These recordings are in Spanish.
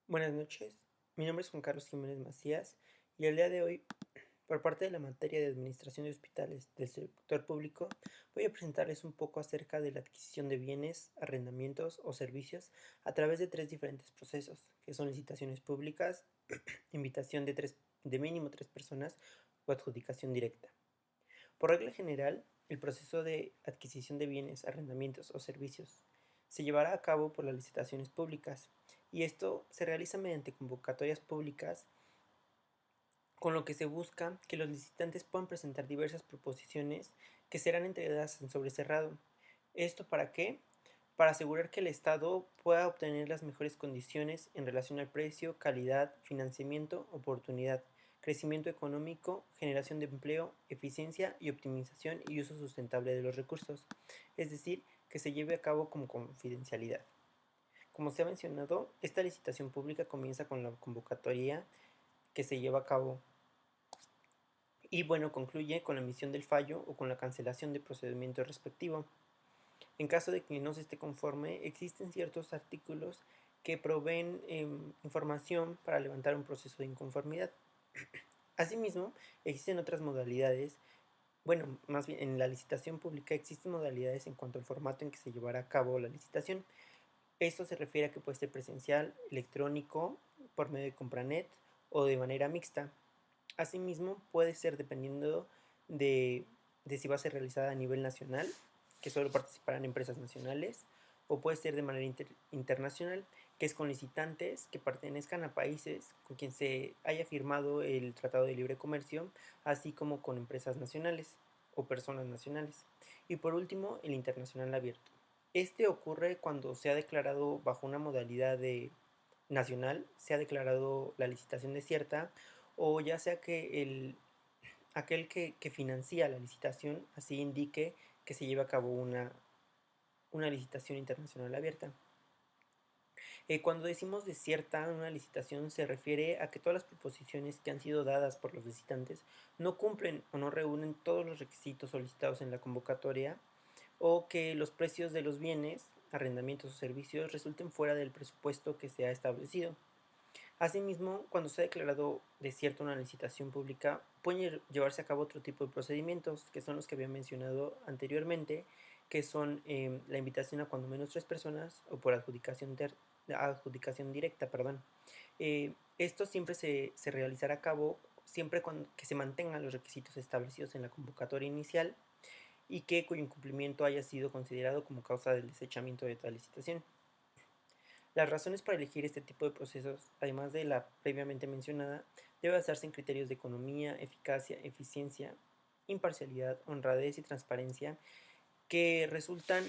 Buenas noches, mi nombre es Juan Carlos Jiménez Macías y el día de hoy, por parte de la materia de Administración de Hospitales del Sector Público, voy a presentarles un poco acerca de la adquisición de bienes, arrendamientos o servicios a través de tres diferentes procesos, que son licitaciones públicas, invitación de mínimo tres personas o adjudicación directa. Por regla general, el proceso de adquisición de bienes, arrendamientos o servicios se llevará a cabo por las licitaciones públicas, y esto se realiza mediante convocatorias públicas, con lo que se busca que los licitantes puedan presentar diversas proposiciones que serán entregadas en sobre cerrado. ¿Esto para qué? Para asegurar que el Estado pueda obtener las mejores condiciones en relación al precio, calidad, financiamiento, oportunidad, crecimiento económico, generación de empleo, eficiencia y optimización y uso sustentable de los recursos, es decir, que se lleve a cabo con confidencialidad. Como se ha mencionado, esta licitación pública comienza con la convocatoria que se lleva a cabo y bueno, concluye con la emisión del fallo o con la cancelación del procedimiento respectivo. En caso de que no se esté conforme, existen ciertos artículos que proveen información para levantar un proceso de inconformidad. Asimismo, existen otras modalidades, bueno, más bien en la licitación pública existen modalidades en cuanto al formato en que se llevará a cabo la licitación. Esto se refiere a que puede ser presencial, electrónico, por medio de Compranet o de manera mixta. Asimismo, puede ser dependiendo de, de si va a ser realizada a nivel nacional, que solo participarán empresas nacionales, o puede ser de manera internacional, que es con licitantes que pertenezcan a países con quien se haya firmado el Tratado de Libre Comercio, así como con empresas nacionales o personas nacionales. Y por último, el internacional abierto. Este ocurre cuando se ha declarado bajo una modalidad de nacional, se ha declarado la licitación desierta, o ya sea que aquel que financia la licitación así indique que se lleva a cabo una licitación internacional abierta. Cuando decimos desierta, una licitación se refiere a que todas las proposiciones que han sido dadas por los licitantes no cumplen o no reúnen todos los requisitos solicitados en la convocatoria, o que los precios de los bienes, arrendamientos o servicios resulten fuera del presupuesto que se ha establecido. Asimismo, cuando se ha declarado desierta una licitación pública, pueden llevarse a cabo otro tipo de procedimientos, que son los que había mencionado anteriormente, que son la invitación a cuando menos tres personas o por adjudicación directa, perdón. Esto siempre se realizará a cabo siempre que se mantengan los requisitos establecidos en la convocatoria inicial y que cuyo incumplimiento haya sido considerado como causa del desechamiento de tal licitación. Las razones para elegir este tipo de procesos, además de la previamente mencionada, debe basarse en criterios de economía, eficacia, eficiencia, imparcialidad, honradez y transparencia que resultan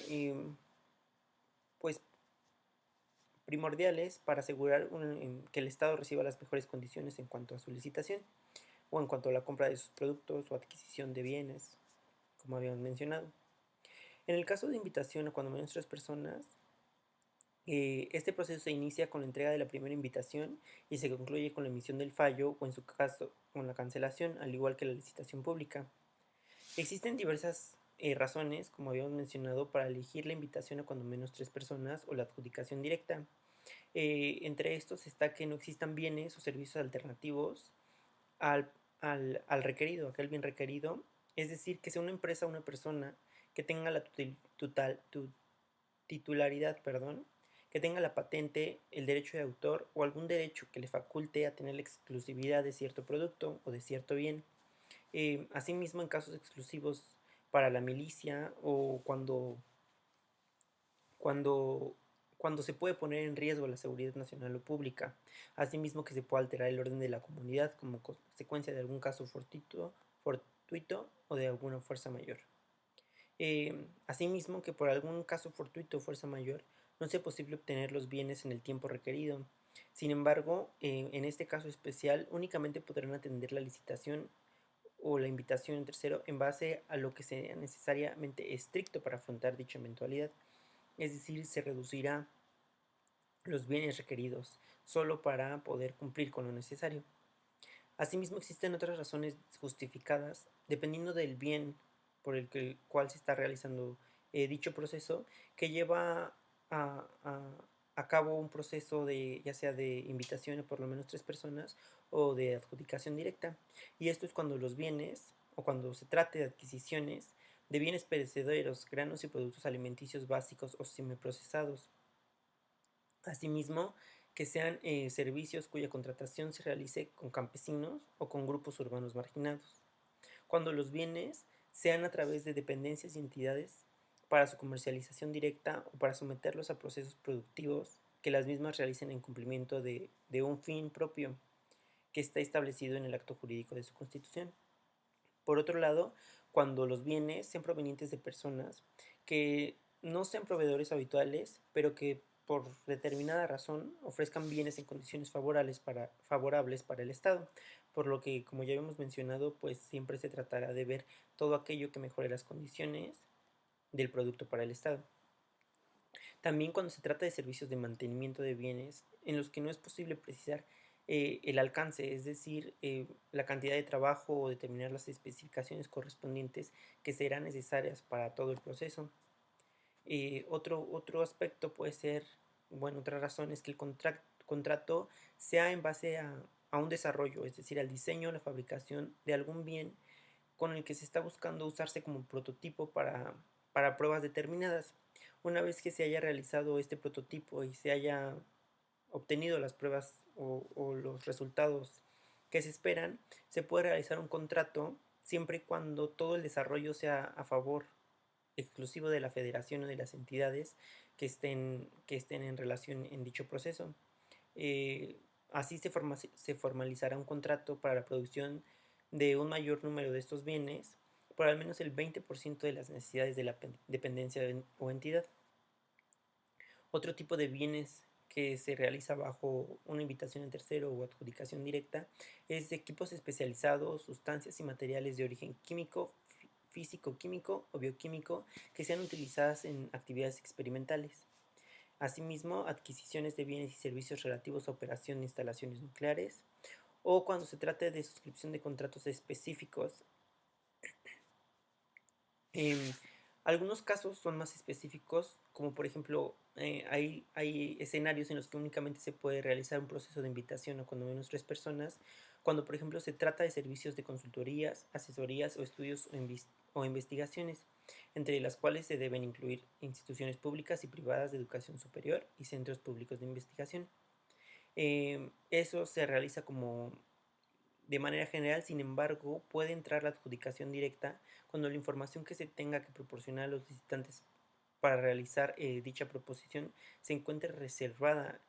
pues primordiales para asegurar que el Estado reciba las mejores condiciones en cuanto a su licitación o en cuanto a la compra de sus productos o adquisición de bienes, como habíamos mencionado. En el caso de invitación a cuando menos tres personas, este proceso se inicia con la entrega de la primera invitación y se concluye con la emisión del fallo o en su caso con la cancelación, al igual que la licitación pública. Existen diversas razones, como habíamos mencionado, para elegir la invitación a cuando menos tres personas o la adjudicación directa. Entre estos está que no existan bienes o servicios alternativos al, al requerido, aquel bien requerido, es decir, que sea una empresa o una persona que tenga la titularidad, perdón, que tenga la patente, el derecho de autor o algún derecho que le faculte a tener la exclusividad de cierto producto o de cierto bien. Asimismo, en casos exclusivos para la milicia o cuando, cuando se puede poner en riesgo la seguridad nacional o pública. Asimismo, que se pueda alterar el orden de la comunidad como consecuencia de algún caso fortuito o de alguna fuerza mayor. Asimismo, que por algún caso fortuito o fuerza mayor no sea posible obtener los bienes en el tiempo requerido. Sin embargo, en este caso especial, únicamente podrán atender la licitación o la invitación en tercero en base a lo que sea necesariamente estricto para afrontar dicha eventualidad. Es decir, se reducirá los bienes requeridos solo para poder cumplir con lo necesario. Asimismo, existen otras razones justificadas dependiendo del bien por cual se está realizando dicho proceso, que lleva a, a cabo un proceso de ya sea de invitación a por lo menos 3 personas o de adjudicación directa. Y esto es cuando los bienes o cuando se trate de adquisiciones de bienes perecederos, granos y productos alimenticios básicos o semiprocesados. Asimismo, que sean servicios cuya contratación se realice con campesinos o con grupos urbanos marginados. Cuando los bienes sean a través de dependencias y entidades para su comercialización directa o para someterlos a procesos productivos que las mismas realicen en cumplimiento de un fin propio que está establecido en el acto jurídico de su constitución. Por otro lado, cuando los bienes sean provenientes de personas que no sean proveedores habituales, pero que por determinada razón ofrezcan bienes en condiciones favorables para el Estado, por lo que, como ya habíamos mencionado, pues siempre se tratará de ver todo aquello que mejore las condiciones del producto para el Estado. También cuando se trata de servicios de mantenimiento de bienes en los que no es posible precisar el alcance, es decir, la cantidad de trabajo o determinar las especificaciones correspondientes que serán necesarias para todo el proceso. Otro aspecto puede ser, bueno, otra razón es que el contrato sea en base a un desarrollo, es decir, al diseño o la fabricación de algún bien con el que se está buscando usarse como prototipo para pruebas determinadas. Una vez que se haya realizado este prototipo y se haya obtenido las pruebas o los resultados que se esperan, se puede realizar un contrato siempre y cuando todo el desarrollo sea a favor exclusivo de la federación o de las entidades que estén en relación en dicho proceso. Eh, Así se formalizará un contrato para la producción de un mayor número de estos bienes por al menos el 20% de las necesidades de la dependencia o entidad. Otro tipo de bienes que se realiza bajo una invitación en tercero o adjudicación directa es de equipos especializados, sustancias y materiales de origen químico, físico-químico o bioquímico que sean utilizadas en actividades experimentales. Asimismo, adquisiciones de bienes y servicios relativos a operación de instalaciones nucleares o cuando se trate de suscripción de contratos específicos. Em, Algunos casos son más específicos, como por ejemplo, hay escenarios en los que únicamente se puede realizar un proceso de invitación a cuando menos 3 personas, cuando por ejemplo se trata de servicios de consultorías, asesorías o estudios o investigaciones, entre las cuales se deben incluir instituciones públicas y privadas de educación superior y centros públicos de investigación. Eso se realiza como de manera general, sin embargo, puede entrar la adjudicación directa cuando la información que se tenga que proporcionar a los visitantes para realizar dicha proposición se encuentre reservada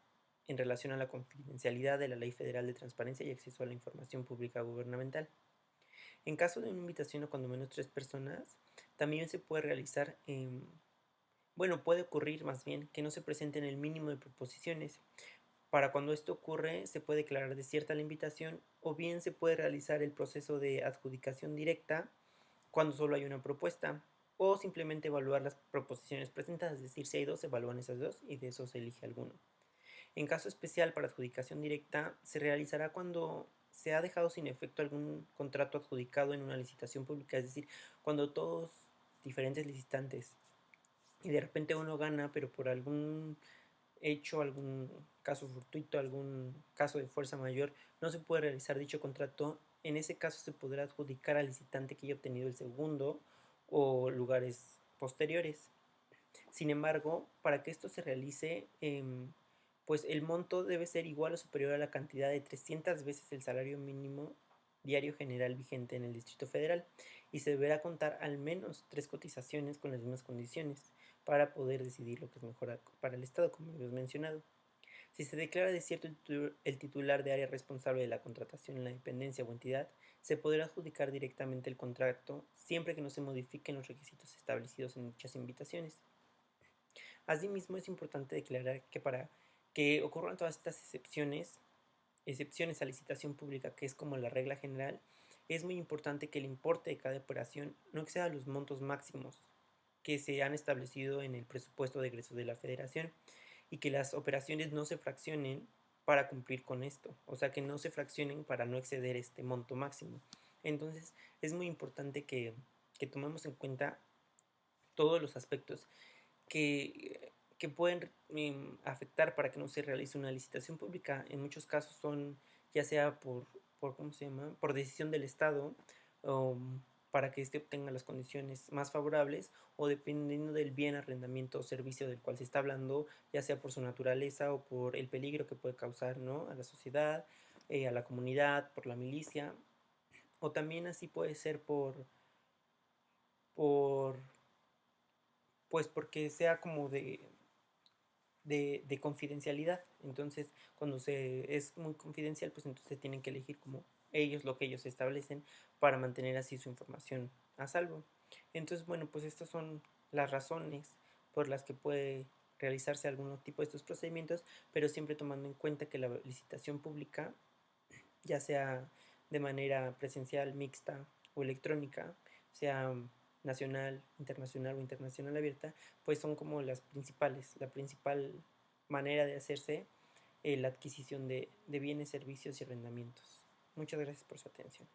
en relación a la confidencialidad de la Ley Federal de Transparencia y Acceso a la Información Pública Gubernamental. En caso de una invitación a cuando menos 3 personas, también se puede realizar, bueno, puede ocurrir más bien que no se presenten el mínimo de proposiciones. Para cuando esto ocurre, se puede declarar desierta la invitación o bien se puede realizar el proceso de adjudicación directa cuando solo hay una propuesta o simplemente evaluar las proposiciones presentadas, es decir, si hay dos, se evalúan esas dos y de eso se elige alguno. En caso especial para adjudicación directa, se realizará cuando se ha dejado sin efecto algún contrato adjudicado en una licitación pública, es decir, cuando todos diferentes licitantes y de repente uno gana, pero por algún hecho, algún caso fortuito, algún caso de fuerza mayor, no se puede realizar dicho contrato. En ese caso se podrá adjudicar al licitante que haya obtenido el segundo o lugares posteriores. Sin embargo, para que esto se realice, pues el monto debe ser igual o superior a la cantidad de 300 veces el salario mínimo diario general vigente en el Distrito Federal y se deberá contar al menos 3 cotizaciones con las mismas condiciones para poder decidir lo que es mejor para el Estado, como hemos mencionado. Si se declara desierto el titular de área responsable de la contratación en la dependencia o entidad, se podrá adjudicar directamente el contrato siempre que no se modifiquen los requisitos establecidos en dichas invitaciones. Asimismo, es importante declarar que para que ocurran todas estas excepciones a licitación pública, que es como la regla general, es muy importante que el importe de cada operación no exceda los montos máximos que se han establecido en el presupuesto de egresos de la Federación y que las operaciones no se fraccionen para cumplir con esto, o sea, que no se fraccionen para no exceder este monto máximo. Entonces, es muy importante que tomemos en cuenta todos los aspectos que que pueden afectar para que no se realice una licitación pública. En muchos casos son ya sea por ¿cómo se llama? Por decisión del Estado, o para que éste obtenga las condiciones más favorables, o dependiendo del bien, arrendamiento o servicio del cual se está hablando, ya sea por su naturaleza o por el peligro que puede causar, ¿no?, a la sociedad, a la comunidad, por la milicia, o también así puede ser por pues porque sea como de confidencialidad. Entonces, cuando se es muy confidencial, pues entonces tienen que elegir como ellos lo que ellos establecen para mantener así su información a salvo. Entonces, bueno, pues estas son las razones por las que puede realizarse algún tipo de estos procedimientos, pero siempre tomando en cuenta que la licitación pública, ya sea de manera presencial, mixta o electrónica, sea nacional, internacional o internacional abierta, pues son como las principales, la principal manera de hacerse la adquisición de bienes, servicios y arrendamientos. Muchas gracias por su atención.